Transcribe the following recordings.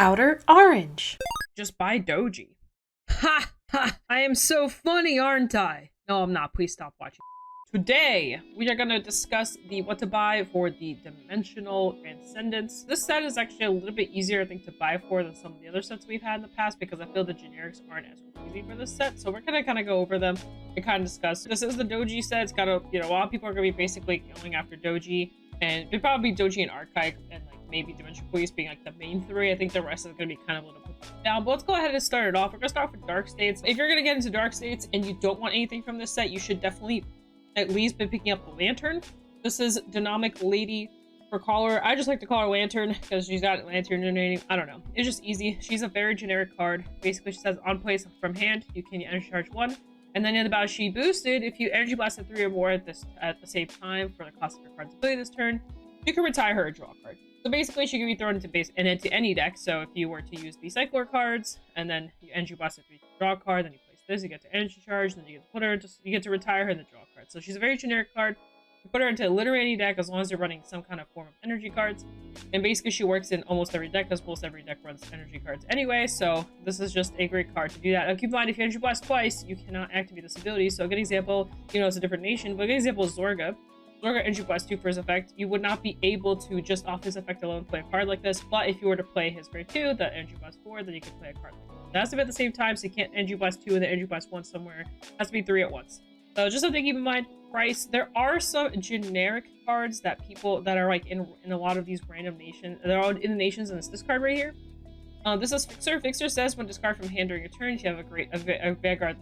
Outer Orange. Just buy doji. Ha ha! I am so funny, aren't I? No, I'm not. Please stop watching. Today, we are going to discuss the what to buy for the Dimensional Transcendence. This set is actually a little bit easier, I think, to buy for than some of the other sets we've had in the past because I feel the generics aren't as crazy for this set. So we're going to kind of go over them and kind of discuss. This is the doji set. It's got a, a lot of people are going to be basically going after doji, and it'd probably be doji and archive and like maybe Dimension Police being like the main three. I think the rest is going to be kind of a little bit down, but let's go ahead and start it off. We're going to start off with Dark States. If you're going to get into Dark States and you don't want anything from this set, you should definitely at least be picking up the Lantern. This is Dynamic Lady for Caller. I just like to call her Lantern because she's got Lantern in her name. I don't know. It's just easy. She's a very generic card. Basically, she says on place from hand, you can energy charge 1. And then in the battle, she boosted if you energy blasted 3 or more at the same time for the cost of your card's ability this turn, you can retire her or draw a card. So basically, she can be thrown into base and into any deck. So if you were to use the Cycler cards and then you energy blasted 3 to draw a card, then you place this, you get to energy charge, then you get to put her into, you get to retire her and then draw a card. So she's a very generic card. You put her into literally any deck as long as you're running some kind of form of energy cards. And basically, she works in almost every deck because almost every deck runs energy cards anyway. So this is just a great card to do that. Now keep in mind, if you energy blast twice, you cannot activate this ability. So a good example, it's a different nation, but a good example is Zorga. Zorga energy blast 2 for his effect. You would not be able to just off his effect alone play a card like this, but if you were to play his grade 2, the energy blast 4, then you can play a card like this. It has to be at the same time, so you can't energy blast 2 and then energy blast 1 somewhere. It has to be 3 at once. So just something to keep in mind. Price. There are some generic cards that people that are like in a lot of these random nations. They're all in the nations, and it's this card right here. This is Fixer. Fixer says when discard from hand during your turn, if you have a Vanguard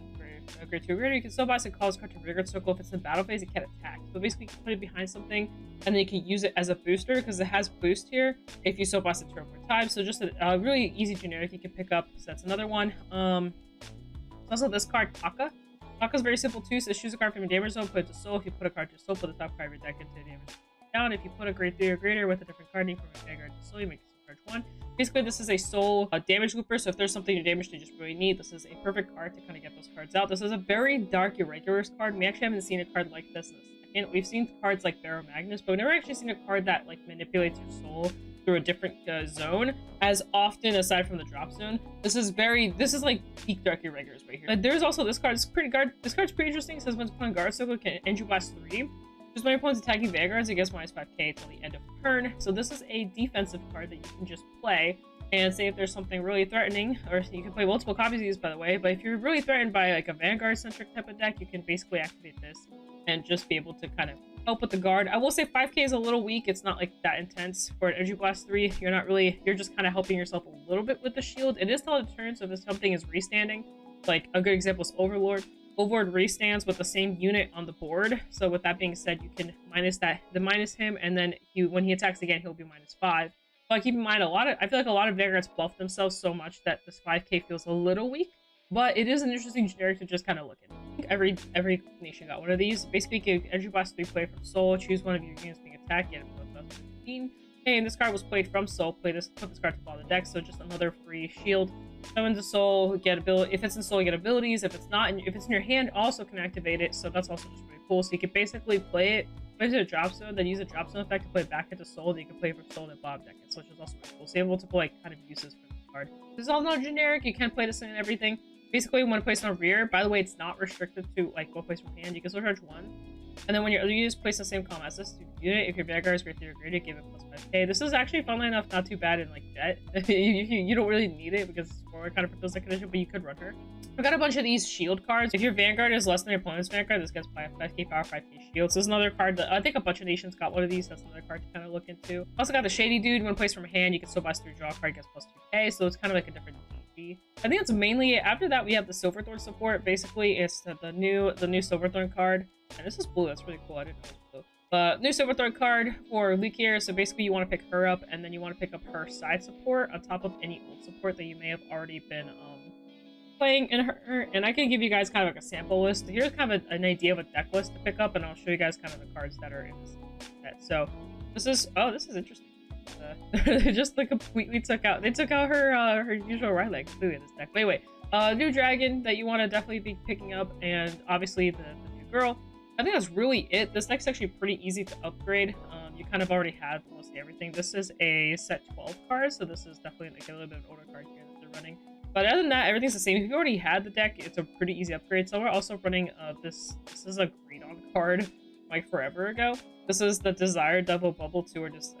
a grade 2 reader, you can still buy and call this card to Vanguard circle. If it's in battle phase, it can't attack. So basically, you can put it behind something, and then you can use it as a booster because it has boost here if you still blast it 2 or 4 times. So just a really easy generic you can pick up. So that's another one. Also this card, Taka. Taka's very simple too. So choose a card from your damage zone, put it to soul. If you put a card to soul, put the top card of your deck into the damage down. If you put a grade 3 or greater with a different card name from your Vanguard to soul, you make it charge 1. Basically, this is a soul damage looper, so if there's something your damage you just really need, this is a perfect card to kind of get those cards out. This is a very dark irregular card. We actually haven't seen a card like this in a second. We've seen cards like Barrow Magnus, but we've never actually seen a card that like manipulates your soul through a different zone as often aside from the drop zone. This is like peak dark irregulars right here. But there's also this card. This card's pretty interesting. It says when it's put on guard circle, can energy blast 3. Just when your opponent's attacking Vanguards, it gets minus 5k till the end of the turn. So this is a defensive card that you can just play and say if there's something really threatening, or you can play multiple copies of these, by the way. But if you're really threatened by like a Vanguard-centric type of deck, you can basically activate this and just be able to kind of help with the guard. I will say 5k is a little weak. It's not like that intense for an energy blast 3. You're just kind of helping yourself a little bit with the shield. It is till the turn, so if something is restanding, like a good example is Overlord. Overlord restands with the same unit on the board. So with that being said, you can minus him, and then when he attacks again, he'll be minus 5. But keep in mind, I feel like a lot of Vanguards buff themselves so much that this 5k feels a little weak. But it is an interesting generic to just kind of look at. I think every nation got one of these. Basically, you can energy blast 3 play from Soul, choose one of your units being attacked, get it plus 15. Hey, and this card was played from Soul. Put this card to the bottom of the deck, so just another free shield. Summon the Soul, get ability. If it's in Soul, you get abilities. If it's not, if it's in your hand, also can activate it. So that's also just really cool. So you can basically play it to a drop zone, then use a drop zone effect to play it back into Soul. Then you can play it for Soul and bottom deck, which is also really cool. So you have multiple kind of uses for this card. This is all not generic. You can play this in everything. Basically, when placed on rear, by the way, it's not restricted to like go place from hand. You can still charge 1. And then when you just place the same column as this unit, if your Vanguard is grade 3 or greater, give it plus 5k. This is actually, funnily enough, not too bad in like Jet. you don't really need it because it's more kind of for those condition, but you could run her. I've got a bunch of these shield cards. If your Vanguard is less than your opponent's Vanguard, this gets 5k power, 5k shield. So this is another card that I think a bunch of nations got one of these. That's another card to kind of look into. Also got the Shady Dude. When placed from hand, you can still blast 3 draw a card, gets plus 2k. So it's kind of like a different DG. I think that's mainly it. After that, we have the Silverthorn support. Basically, it's the new Silverthorn card. And this is blue. That's really cool. I didn't know it was blue. New Silverthorn card for Lukier. So basically, you want to pick her up, and then you want to pick up her side support on top of any old support that you may have already been playing in her. And I can give you guys kind of like a sample list. Here's kind of an idea of a deck list to pick up, and I'll show you guys kind of the cards that are in this set. So this is interesting. They just like completely took out her usual right leg completely in this deck. But anyway, new dragon that you want to definitely be picking up, and obviously the new girl. I think that's really it. This deck's actually pretty easy to upgrade. you kind of already have mostly everything. This is a set 12 card, so this is definitely like a little bit of an older card here that they're running. But other than that, everything's the same. If you already had the deck, it's a pretty easy upgrade. So we're also running this is a great on card like forever ago. This is the Desire Double Bubble 2, or just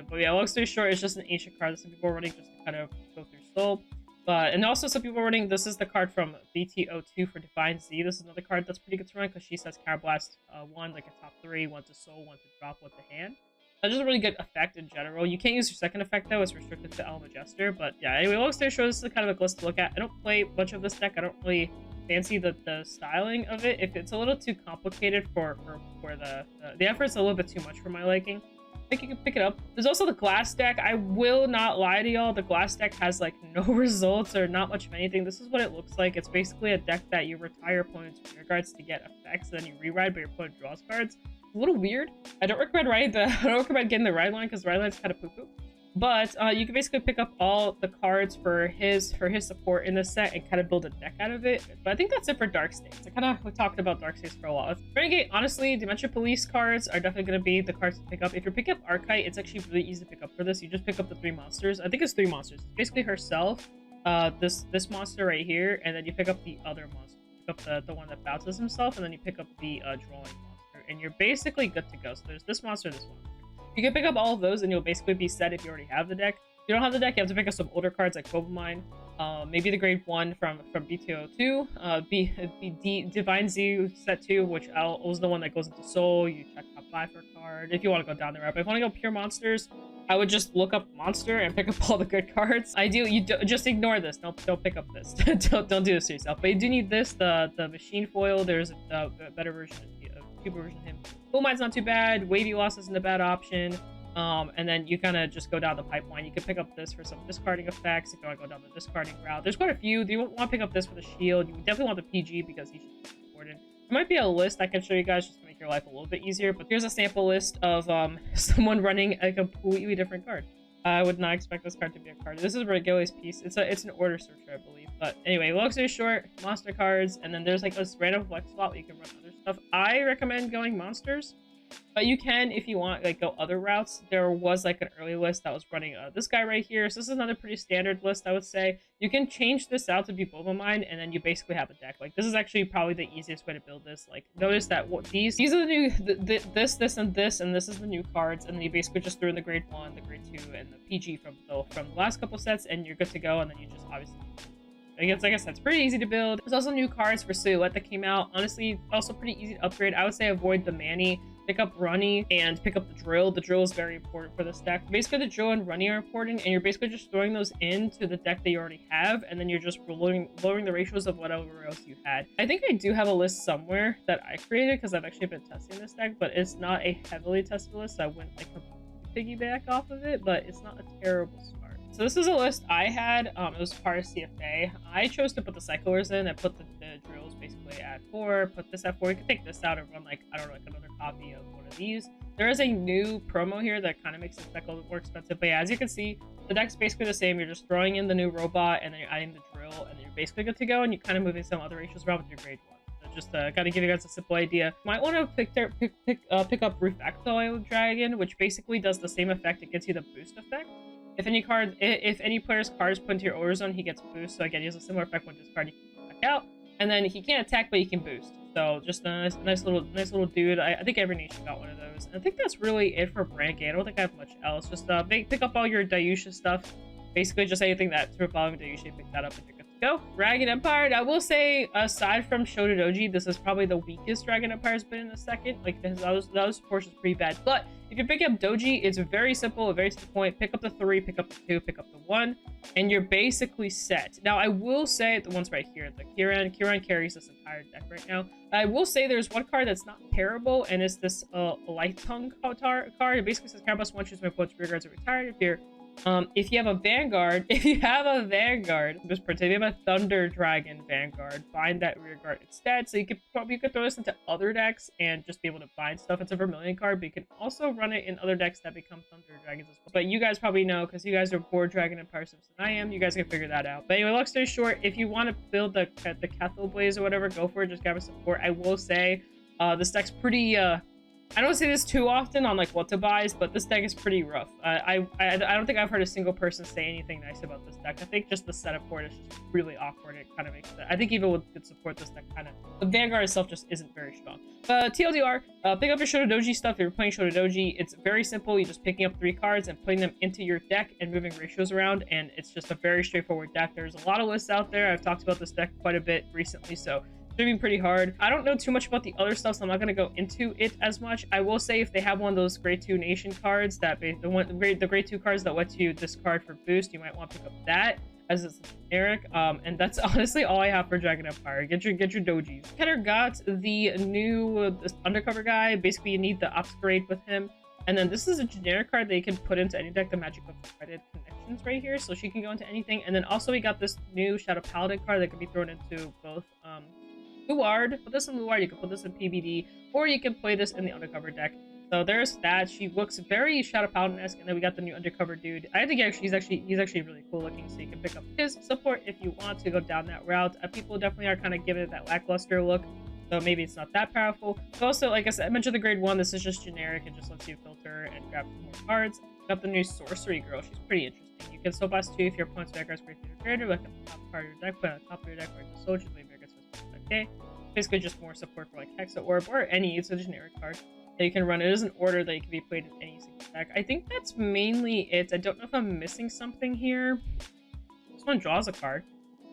but yeah, long story short, it's just an ancient card that some people are running just to kind of go through Soul. But and also some people are running, this is the card from BTO2 for Divine Z. This is another card that's pretty good to run because she says Counterblast 1, like a top 3, 1 to Soul, 1 to drop, 1 to hand. That's just a really good effect in general. You can't use your second effect though, it's restricted to Elma Jester. But yeah, anyway, long story short, this is kind of a list to look at. I don't play much of this deck. I don't really fancy the styling of it. If it's a little too complicated for the effort's a little bit too much for my liking, I think you can pick it up. There's also the glass deck. I will not lie to y'all, the glass deck has like no results or not much of anything. This is what it looks like. It's basically a deck that you retire opponents from your cards to get effects, and then you reride, but your opponent draws cards. It's a little weird. I don't recommend getting the ride line because ride line's kind of poo-poo. But you can basically pick up all the cards for his support in this set and kind of build a deck out of it. But I think that's it for Dark States. We talked about Dark States for a while. Renegade, honestly, Dimension Police cards are definitely going to be the cards to pick up. If you're picking up Archite, it's actually really easy to pick up for this. You just pick up the 3 monsters. I think it's 3 monsters. It's basically herself, this monster right here, and then you pick up the other monster. You pick up the one that bounces himself, and then you pick up the drawing monster, and you're basically good to go. So there's this monster, this one. You can pick up all of those and you'll basically be set if you already have the deck. If you don't have the deck, you have to pick up some older cards like Mine, maybe the grade 1 from BTO2, Divine Z set 2, which was the one that goes into Soul. You check top 5 for a card if you want to go down the route. But if you want to go pure monsters, I would just look up monster and pick up all the good cards. Just ignore this. Don't pick up this. don't do this to yourself. But you do need this, the machine foil. There's a better version of Cuba version of him. Mine's not too bad. Wavy Loss isn't a bad option. And then you kind of just go down the pipeline. You can pick up this for some discarding effects if you want to go down the discarding route. There's quite a few. You want to pick up this for the shield. You definitely want the PG because he should be important. There might be a list I can show you guys just to make your life a little bit easier. But here's a sample list of someone running a completely different card. I would not expect this card to be a card. This is Regale's piece. It's an order searcher, I believe. But anyway, long story short, monster cards, and then there's like this random flex slot where you can run other stuff. I recommend going monsters, but you can, if you want, like go other routes. There was like an early list that was running this guy right here. So this is another pretty standard list, I would say. You can change this out to be Mine, and then you basically have a deck. Like this is actually probably the easiest way to build this. Like notice that these are the new this and this is the new cards, and then you basically just threw in the grade 1, the grade 2, and the PG from the last couple sets, and you're good to go. And then you just obviously. I guess, like I said, it's pretty easy to build. There's also new cards for Silhouette that came out. Honestly, also pretty easy to upgrade. I would say avoid the Manny, pick up Runny, and pick up the Drill. The Drill is very important for this deck. Basically, the Drill and Runny are important, and you're basically just throwing those into the deck that you already have, and then you're just lowering the ratios of whatever else you had. I think I do have a list somewhere that I created because I've actually been testing this deck, but it's not a heavily tested list. So I wouldn't like piggyback off of it, but it's not a terrible start. So this is a list I had. It was part of CFA. I chose to put the cyclers in. I put the drills basically at 4, put this at 4. You can take this out and run like, I don't know, like another copy of one of these. There is a new promo here that kind of makes this deck a little more expensive. But yeah, as you can see, the deck's basically the same. You're just throwing in the new robot and then you're adding the drill and then you're basically good to go, and you're kind of moving some other ratios around with your grade 1. So just got to give you guys a simple idea. Might want to pick up Refactoid Dragon, which basically does the same effect. It gets you the boost effect. If any player's cards put into your order zone, he gets boost. So again, he has a similar effect when discarding back out. And then he can't attack, but he can boost. So just a nice little dude. I think every nation got one of those. And I think that's really it for Brand. I don't think I have much else. Just pick up all your Dayusha stuff. Basically, just anything that's revolving Dayusha, pick that up and you're good to go. Dragon Empire. I will say, aside from Shotodoji, this is probably the weakest Dragon Empire's been in the second. Like those portions pretty bad. But if you pick up Doji, it's very simple, a very simple point. Pick up the 3, pick up the 2, pick up the 1, and you're basically set. Now, I will say the ones right here, the Kiran carries this entire deck right now. I will say there's one card that's not terrible, and it's this Light Tongue card. It basically says Counterblast 1, choose my opponent's rear guards are retired. If you have a Vanguard, just pretend you have a Thunder Dragon Vanguard, bind that rear guard instead. So you could throw this into other decks and just be able to bind stuff. It's a Vermilion card, but you can also run it in other decks that become Thunder Dragons as well. But you guys probably know, because you guys are more Dragon Empire Sims than I am, you guys can figure that out. But anyway, long story short, if you want to build the Cathal Blaze or whatever, go for it. Just grab a support. I will say, this deck's pretty I don't see this too often on like what to buys, but this deck is pretty rough. I don't think I've heard a single person say anything nice about this deck. I think just the setup for it is just really awkward. It kind of makes it. I think even with good support, this deck kind of the Vanguard itself just isn't very strong. TLDR, pick up your Shotodoji stuff. If you're playing Shotodoji, it's very simple. You're just picking up 3 cards and putting them into your deck and moving ratios around, and it's just a very straightforward deck. There's a lot of lists out there. I've talked about this deck quite a bit recently, so streaming pretty hard. I don't know too much about the other stuff, so I'm not going to go into it as much. I will say if they have one of those grade 2 nation cards, that the grade 2 cards that let you discard for boost, you might want to pick up that as it's generic. And that's honestly all I have for Dragon Empire. Get your dojis. Keter got the new this undercover guy. Basically, you need the upgrade with him. And then this is a generic card that you can put into any deck, the Magic of Credit Connections right here. So she can go into anything. And then also we got this new Shadow Paladin card that can be thrown into both Luard. Put this in Luard, you can put this in PBD, or you can play this in the undercover deck. So there's that. She looks very Shadow Paladin-esque, and then we got the new undercover dude. I think he's actually really cool looking, so you can pick up his support if you want to go down that route. People definitely are kind of giving it that lackluster look, so maybe it's not that powerful. But also, like I said, I mentioned the grade 1, this is just generic. It just lets you filter and grab more cards. Got the new Sorcery Girl. She's pretty interesting. You can Soul Blast 2 if your opponent's Vanguard's grade 3 or greater, like on the top part of your deck, put it on the top of your deck, or it's a soldier, leave Vanguard's okay. Basically just more support for like Hexa Orb or any, it's a generic card that you can run. It is an order that you can be played in any single deck. I think that's mainly it. I don't know if I'm missing something here. This one draws a card.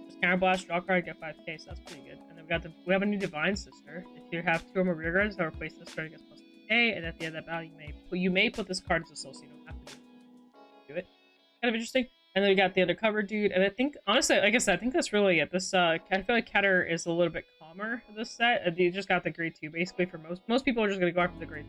Just counterblast, draw a card, get 5k, so that's pretty good. And then we have a new Divine Sister. If you have 2 or more rear guards, that replace this card, gets plus 5k, and at the end of that battle you may put this card as a soul, so you don't have to do it. Kind of interesting. And then we got the undercover dude, and I think, honestly, like I said, I think that's really it. This, I feel like Keter is a little bit calmer this set. You just got the grade 2, basically, for most people are just going to go after the grade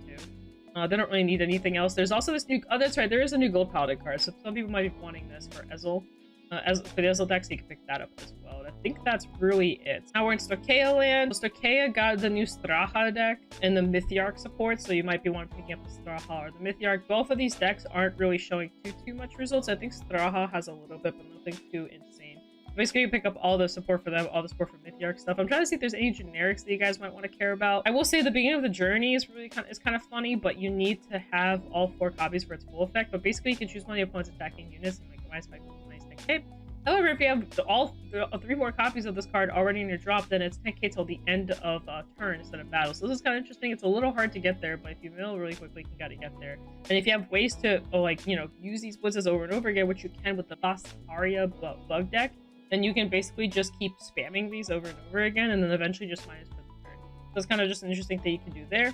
2. They don't really need anything else. There's also this new, oh, that's right, there is a new Gold Paladin card, so some people might be wanting this for Ezel. For the Ezel deck, so you can pick that up as well. And I think that's really it. Now we're in Stoicheia land. Stoicheia got the new Straha deck and the Mythiarch support, so you might be wanting picking up the Straha or the Mythiarch. Both of these decks aren't really showing too much results. I think Straha has a little bit, but nothing too insane. Basically, you pick up all the support for them, all the support for Mythiarch stuff. I'm trying to see if there's any generics that you guys might want to care about. I will say the beginning of the journey is really kind of funny, but you need to have all 4 copies for its full effect. But basically, you can choose one of your opponent's attacking units and make a nice 10k. However, if you have all 3 more copies of this card already in your drop, then it's 10k till the end of turn instead of battle. So this is kind of interesting. It's a little hard to get there, but if you mill really quickly, you gotta get there. And if you have ways to, use these blitzes over and over again, which you can with the Bastaria bug deck, then you can basically just keep spamming these over and over again, and then eventually just minus for the turn. So it's kind of just an interesting thing you can do there.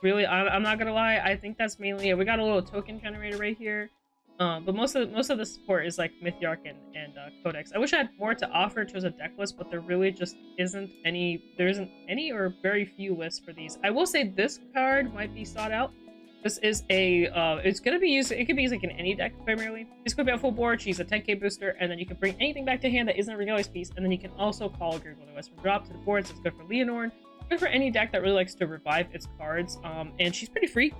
Really, I'm not gonna lie, I think that's mainly it. We got a little token generator right here. But most of the support is like Mythiarch and Codex. I wish I had more to offer as a deck list, but there really just isn't any. There isn't any or very few lists for these. I will say this card might be sought out. This is a it's gonna be used. It could be used like in any deck primarily. This could be on full board. She's a 10k booster, and then you can bring anything back to hand that isn't a Regalia's piece, and then you can also call a Grade 1 Western drop to the board. So it's good for Leonore. Good for any deck that really likes to revive its cards. And she's pretty free.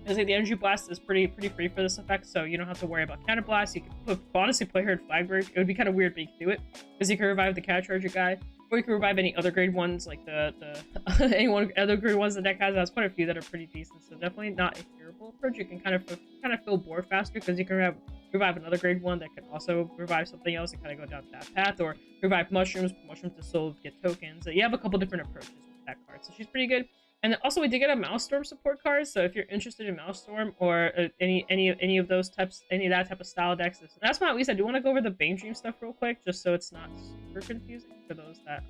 I say the Energy Blast is pretty free for this effect, so you don't have to worry about Counter Blast. You can honestly play her in Flagbird. It would be kind of weird, but you can do it because you can revive the Counter Charger guy, or you can revive any other grade 1s, like the any other grade 1s the deck has. That's quite a few that are pretty decent, so definitely not a terrible approach. You can kind of fill board faster because you can revive another grade 1 that can also revive something else and kind of go down that path, or revive mushrooms to soul, get tokens. You have a couple different approaches with that card, so she's pretty good. And then also we did get a Maelstrom support card, so if you're interested in Maelstrom or any of those types, any of that type of style decks, that's why at least I do want to go over the Bane Dream stuff real quick, just so it's not super confusing for those that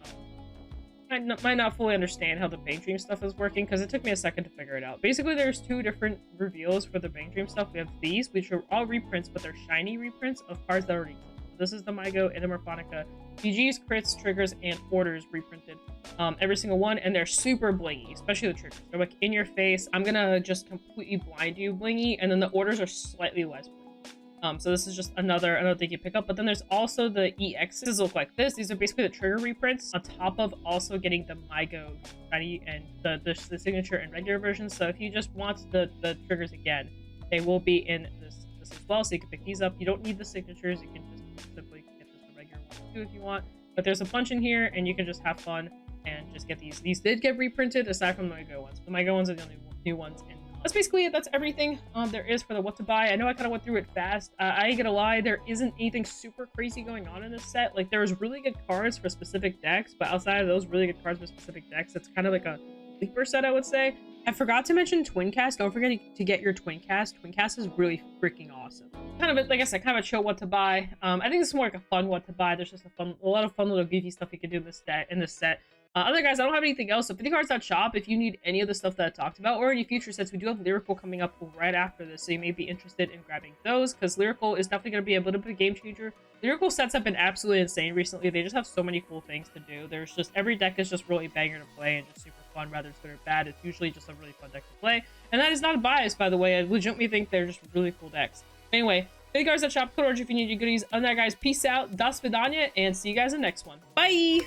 might not fully understand how the Bane Dream stuff is working, because it took me a second to figure it out. Basically, there's 2 different reveals for the Bane Dream stuff. We have these, which are all reprints, but they're shiny reprints of cards that already exist. This is the Mygo and the Morphonica GGs, crits, triggers, and orders reprinted. Every single one, and they're super blingy, especially the triggers. They're like in your face. I'm gonna just completely blind you blingy, and then the orders are slightly less blingy. So this is just another thing you pick up. But then there's also the EXs look like this. These are basically the trigger reprints on top of also getting the Mygo shiny and the signature and regular version. So if you just want the triggers again, they will be in this as well. So you can pick these up. You don't need the signatures. You can just simply get this the regular one too if you want. But there's a bunch in here, and you can just have fun and just get these. These did get reprinted aside from the Mygo ones. The Mygo ones are the only new ones in. That's basically it. That's everything there is for the what to buy. I know I kind of went through it fast. I ain't gonna lie, there isn't anything super crazy going on in this set. Like, there's really good cards for specific decks, but outside of those really good cards for specific decks, it's kind of like a sleeper set, I would say. I forgot to mention Twin Cast. Don't forget to get your Twin Cast. Twin Cast is really freaking awesome. Kind of, like I said, kind of a chill what to buy. I think this is more like a fun what to buy. There's just a lot of fun little goofy stuff you can do in this set. Other guys, I don't have anything else. So 50cards.shop, if you need any of the stuff that I talked about, or any future sets, we do have Lyrical coming up right after this, so you may be interested in grabbing those, because Lyrical is definitely going to be a little bit of a game changer. Lyrical sets have been absolutely insane recently. They just have so many cool things to do. There's just, every deck is just really banger to play and just super fun, whether it's good or bad. It's usually just a really fun deck to play. And that is not a bias, by the way. I legitimately think they're just really cool decks. Anyway, 50cards.shop, code orange if you need your goodies. Other than that, guys, peace out, das vidanya, and see you guys in the next one. Bye!